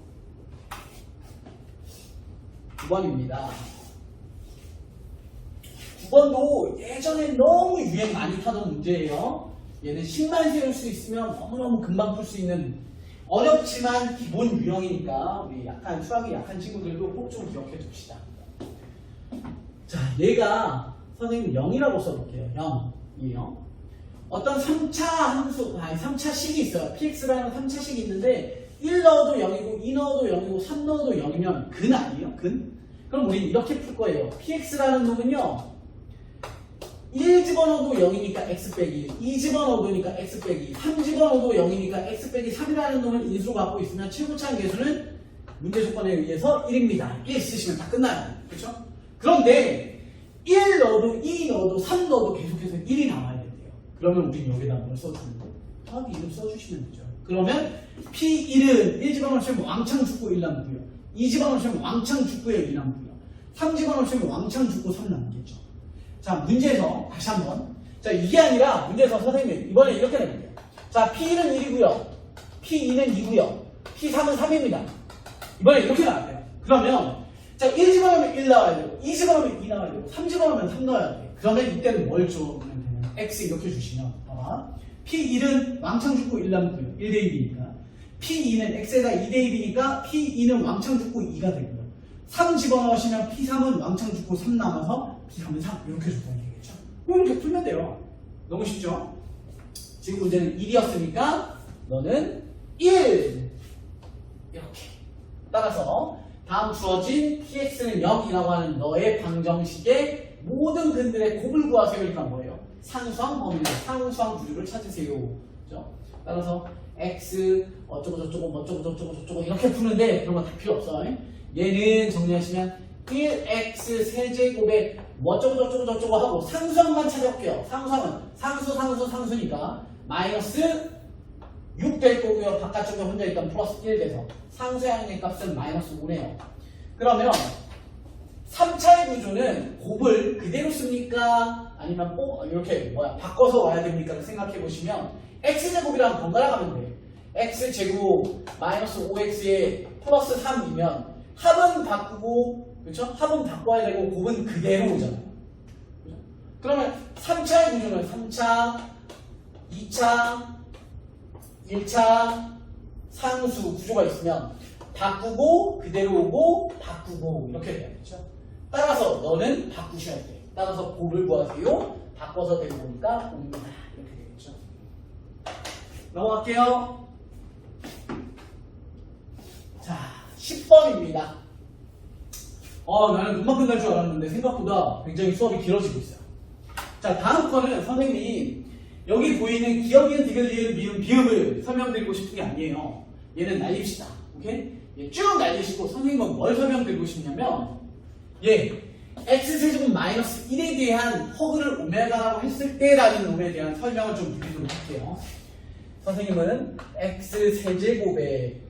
9번입니다. 번도 예전에 너무 유행 많이 타던 문제예요. 얘는 10만 세울 수 있으면 너무너무 금방 풀 수 있는 어렵지만 기본 유형이니까 우리 수학이 약한 친구들도 꼭 좀 기억해 둡시다. 자, 얘가 선생님 0이라고 써볼게요. 0이에요. 어떤 3차식이 있어요. px라는 3차식이 있는데 1 넣어도 0이고 2 넣어도 0이고 3 넣어도 0이면 근 아니에요? 근? 그럼 우리는 이렇게 풀 거예요. px라는 놈은요 1 집어넣어도 0이니까 x 빼기 2 집어넣어도니까 x 빼기 3 집어넣어도 0이니까 x 빼기 3이라는 놈을 인수로 갖고 있으면 최고차항 계수는 문제 조건에 의해서 1입니다. 1 쓰시면 다 끝나요. 그렇죠? 그런데 1 넣어도 2 넣어도 3 넣어도 계속해서 1이 나와야 된대요. 그러면 우린 여기다 뭘 써주는 거? 더하기 1을 써주시면 되죠. 그러면 P1은 1 집어넣으시면 왕창 죽고 1 남고요. 2 집어넣으시면 왕창 죽고요 2 남고요. 3 집어넣으시면 왕창 죽고 3 남겠죠. 자, 문제에서 다시 한번. 자, 이게 아니라 문제에서 선생님 이번에 이렇게 내볼게요. 자, P1은 1이고요. P2는 2고요. P3은 3입니다. 이번에 이렇게 나왔대요. 그러면 자, 1 집어넣으면 1 나와야 되고 2 집어넣으면 2 나와야 되고 3 집어넣으면 3 넣어야 돼요. 그러면 이때는 뭘 주면 되냐면 X 이렇게 주시면 봐봐. P1은 왕창 죽고 1 남고요. 1 대 1이니까. P2는 X에다 2 대 1이니까 P2는 왕창 죽고 2가 되고요. 3 집어넣으시면 P3은 왕창 죽고 3 남아서 P3은 3 이렇게 주면 되겠죠. 이렇게 풀면 돼요. 너무 쉽죠? 지금 문제는 1이었으니까 너는 1 이렇게. 따라서 다음 주어진 px는 0이라고 하는 너의 방정식의 모든 근들의 곱을 구하세요. 그러니까 뭐예요? 상수항 범위로 상수항 구조를 찾으세요. 그죠? 따라서 x 어쩌고 저쩌고 뭐쩌고 저쩌고 저쩌고 이렇게 푸는데 그런 거 다 필요 없어. 얘는 정리하시면 1x 세제곱에 뭐쩌고 저쩌고 저쩌고 하고 상수항만 찾아볼게요. 상수항은 상수니까 마이너스 6 될 거고요. 바깥쪽에 혼자 있던 플러스 1 돼서 상수항의 값은 마이너스 5네요. 그러면 3차의 구조는 곱을 그대로 씁니까? 아니면 꼭 이렇게 바꿔서 와야 됩니까? 생각해 보시면 x제곱이랑 번갈아 가면 돼요. x제곱 마이너스 5x에 플러스 3이면 합은 바꾸고 그렇죠? 합은 바꿔야 되고 곱은 그대로 오잖아요. 그렇죠? 그러면 3차의 구조는 3차, 2차, 1차 상수 구조가 있으면 바꾸고 그대로 오고 바꾸고 이렇게 돼야겠죠. 따라서 너는 바꾸셔야 돼. 따라서 곱을 구하세요. 바꿔서 되고 보니까 옵니다. 이렇게 되겠죠. 넘어갈게요. 자, 10번입니다. 나는 금방 끝날 줄 알았는데 생각보다 굉장히 수업이 길어지고 있어요. 자, 다음 거는 선생님이 여기 보이는 기억이은, 디귿, 리을, 미음, 비읍을 설명드리고 싶은 게 아니에요. 얘는 날립시다. 오케이? 얘 쭉 날리시고 선생님은 뭘 설명드리고 싶냐면 x세제곱 마이너스 1에 대한 허그를 오메가라고 했을 때라는 놈에 대한 설명을 좀 드리도록 할게요. 선생님은 x세제곱에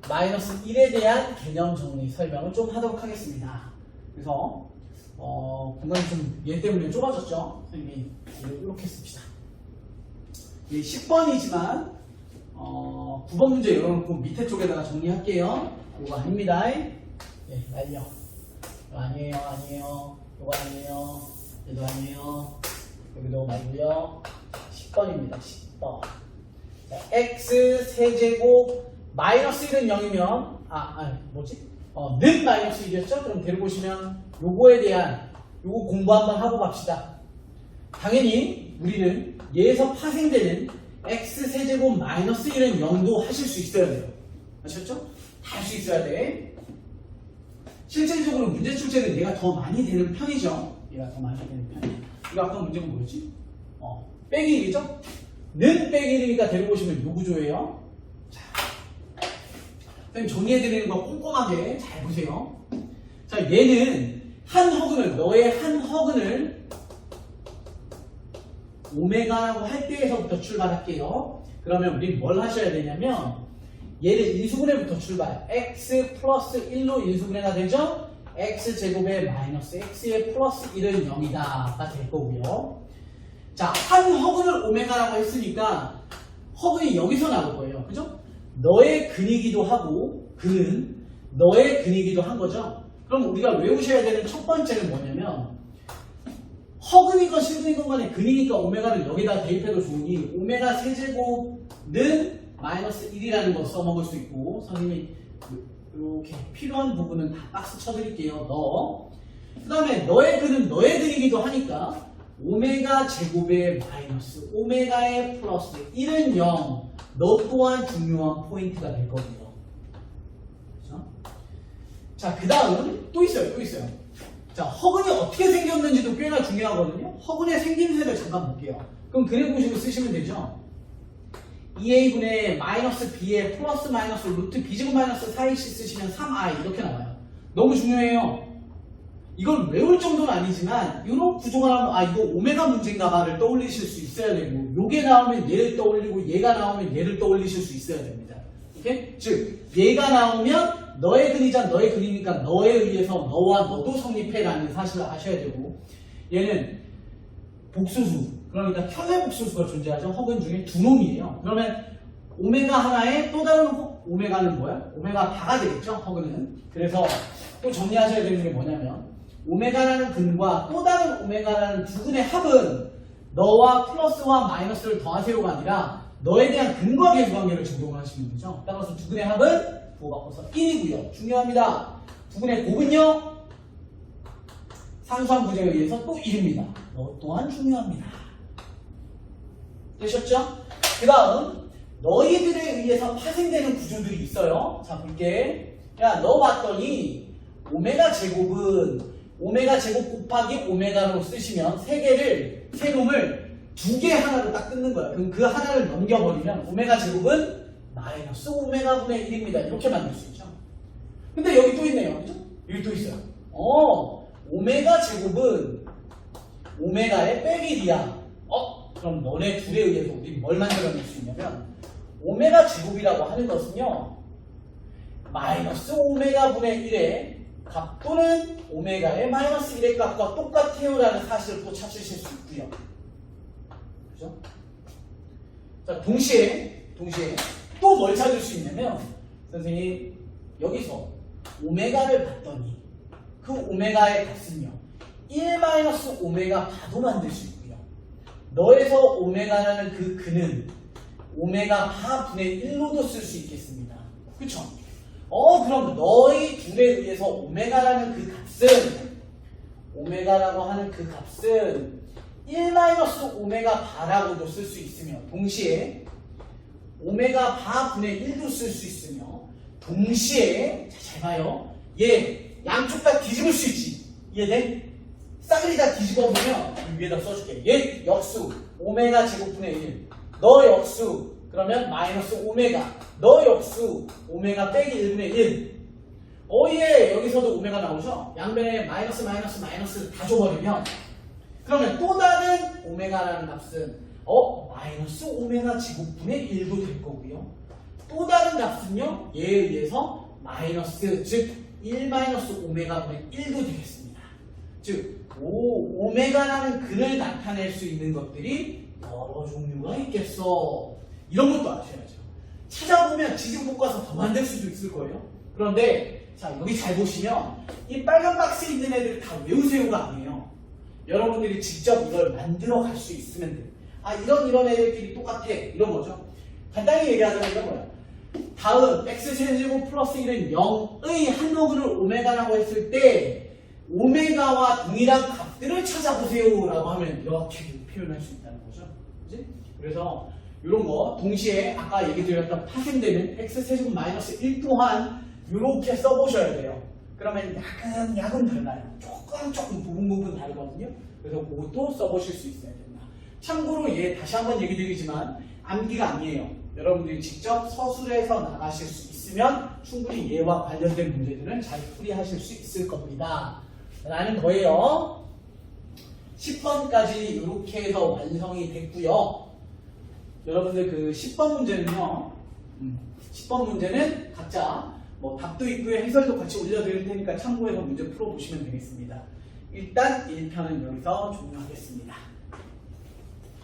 마이너스 1에 대한 개념 정리 설명을 좀 하도록 하겠습니다. 그래서 공간이 좀 얘 때문에 좁아졌죠? 선생님이 이렇게 씁시다. 10번이지만 9번 문제 열어놓고 밑에 쪽에다가 정리할게요. 이거 아닙니다. 날려. 이거 아니에요. 이거 아니에요. 얘도 아니에요. 여기도 말고요. 10번입니다. 10번. 자, x 세제곱 마이너스 1은 0이면 는 마이너스 1이었죠? 그럼 데리고 보시면 요거에 대한 요거 공부 한번 하고 갑시다. 당연히 우리는 얘에서 파생되는 x세제곱 마이너스 1은 0도 하실 수 있어야 돼요. 아셨죠? 다 할 수 있어야 돼. 실질적으로 문제 출제는 얘가 더 많이 되는 편이죠. 얘가 더 많이 되는 편이에요. 이거 아까 문제가 뭐였지? 빼기 1이죠? 는 빼기 1이니까 데리고 보시면 요 구조예요. 자, 선생님 정리해드리는 거 꼼꼼하게 잘 보세요. 자, 얘는 너의 한 허근을 오메가라고 할 때에서부터 출발할게요. 그러면 우리 뭘 하셔야 되냐면 얘를 인수분해부터 출발. x 플러스 1로 인수분해가 되죠? x제곱에 마이너스 x에 플러스 1은 0이다가 될 거고요. 자, 한 허근을 오메가라고 했으니까 허근이 여기서 나올 거예요. 그죠? 너의 근이기도 하고 근은 너의 근이기도 한 거죠. 그럼 우리가 외우셔야 되는 첫 번째는 뭐냐면 허근이건 실근이건 간에 근이니까 오메가를 여기다 대입해도 좋으니 오메가 세제곱은 마이너스 1이라는 거 써먹을 수 있고 선생님이 이렇게 필요한 부분은 다 박스 쳐드릴게요. 그 다음에 너의 근은 너의 근이기도 하니까 오메가 제곱의 마이너스 오메가의 플러스 1은 0. 너 또한 중요한 포인트가 될 거고요. 그렇죠? 자, 그 다음 또 있어요. 자, 허근이 어떻게 생겼는지도 꽤나 중요하거든요. 허근의 생김새를 잠깐 볼게요. 그럼 그래 보시고 쓰시면 되죠. 2a분의 마이너스 b의 플러스 마이너스 루트 b제곱 마이너스 4ac 쓰시면 3i 이렇게 나와요. 너무 중요해요. 이걸 외울 정도는 아니지만 이런 구조가 나오면 이거 오메가 문제인가봐를 떠올리실 수 있어야 되고 요게 나오면 얘를 떠올리고 얘가 나오면 얘를 떠올리실 수 있어야 됩니다. 오케이? 즉 얘가 나오면 너의 근이자 너의 근이니까 너에 의해서 너와 너도 성립해라는 사실을 아셔야 되고 얘는 복수수 그러니까 현의 복수수가 존재하죠. 허근 중에 두 놈이에요. 그러면 오메가 하나에 또 다른 오메가는 뭐야? 오메가 바가 되겠죠. 허근은. 그래서 또 정리하셔야 되는 게 뭐냐면 오메가라는 근과 또 다른 오메가라는 두 근의 합은 너와 플러스와 마이너스를 더하세요가 아니라 너에 대한 근과 계수관계를 적용을 하시는 거죠. 따라서 두 근의 합은 부호바꿔서 1이고요. 중요합니다. 두 근의 곱은요. 상수한 부재에 의해서 또 1입니다. 너 또한 중요합니다. 되셨죠? 그 다음 너희들에 의해서 파생되는 구조들이 있어요. 자 볼게. 야 너 봤더니 오메가 제곱은 오메가 제곱 곱하기 오메가로 쓰시면 세 놈을 두 개 하나로 딱 끊는 거야. 그럼 그 하나를 넘겨버리면 오메가 제곱은 마이너스 오메가분의 1입니다. 이렇게 만들 수 있죠. 근데 여기 또 있네요. 그죠? 여기 또 있어요. 오메가 제곱은 오메가의 빼기 1이야. 그럼 너네 둘에 의해서 우리 뭘 만들어낼 수 있냐면 오메가 제곱이라고 하는 것은요. 마이너스 오메가분의 1의 값 또는 오메가의 마이너스 1의 값과 똑같아요 라는 사실을 또 찾으실 수 있고요. 그죠? 자, 동시에 또 뭘 찾을 수 있냐면 선생님 여기서 오메가를 봤더니 그 오메가의 값은요 1-오메가 바도 만들 수 있고요. 너에서 오메가라는 그 근은 오메가 바 분의 1로도 쓸 수 있겠습니다. 그쵸? 그럼 너희 둘에 의해서 오메가라는 그 값은 오메가라고 하는 그 값은 1-오메가 바라고도 쓸 수 있으며 동시에 오메가 바 분의 1도 쓸 수 있으며 동시에 잘 봐요. 얘 양쪽 다 뒤집을 수 있지. 이해돼? 싹을 다 뒤집어 보면 위에다 써줄게. 얘 역수 오메가 제곱분의 1 너 역수 그러면 마이너스 오메가 너 역수 오메가 빼기 1분의 1 얘 여기서도 오메가 나오죠? 양변에 마이너스 다 줘버리면 그러면 또 다른 오메가라는 값은 마이너스 오메가 제곱분의 1도 될 거고요. 또 다른 값은요. 얘에 의해서 마이너스 즉 1-오메가분의 1도 되겠습니다. 즉 오메가라는 근을 나타낼 수 있는 것들이 여러 종류가 있겠어. 이런 것도 아셔야죠. 찾아보면 지금 볶아서 더 만들 수도 있을 거예요. 그런데 자 여기 잘 보시면 이 빨간 박스에 있는 애들 다 외우세요가 아니에요. 여러분들이 직접 이걸 만들어 갈 수 있으면 돼요. 이런 애들끼리 똑같아. 이런 거죠. 간단히 얘기하자면 이런 거야. 다음 x제곱 플러스 1은 0의 한로그를 오메가라고 했을 때 오메가와 동일한 값들을 찾아보세요 라고 하면 이렇게 표현할 수 있다는 거죠. 그치? 그래서 이런 거 동시에 아까 얘기 드렸던 파생되는 x제곱 마이너스 1 또한 이렇게 써보셔야 돼요. 그러면 약은 달라요. 조금 부분 다르거든요. 그래서 그것도 써보실 수 있어야 된다. 참고로 얘 다시 한번 얘기 드리지만 암기가 아니에요. 여러분들이 직접 서술해서 나가실 수 있으면 충분히 얘와 관련된 문제들은 잘 풀이하실 수 있을 겁니다. 라는 거예요. 10번까지 이렇게 해서 완성이 됐고요. 여러분들 그 10번 문제는요. 10번 문제는 각자 답도 있고요. 해설도 같이 올려드릴 테니까 참고해서 문제 풀어보시면 되겠습니다. 일단 1편은 여기서 종료하겠습니다.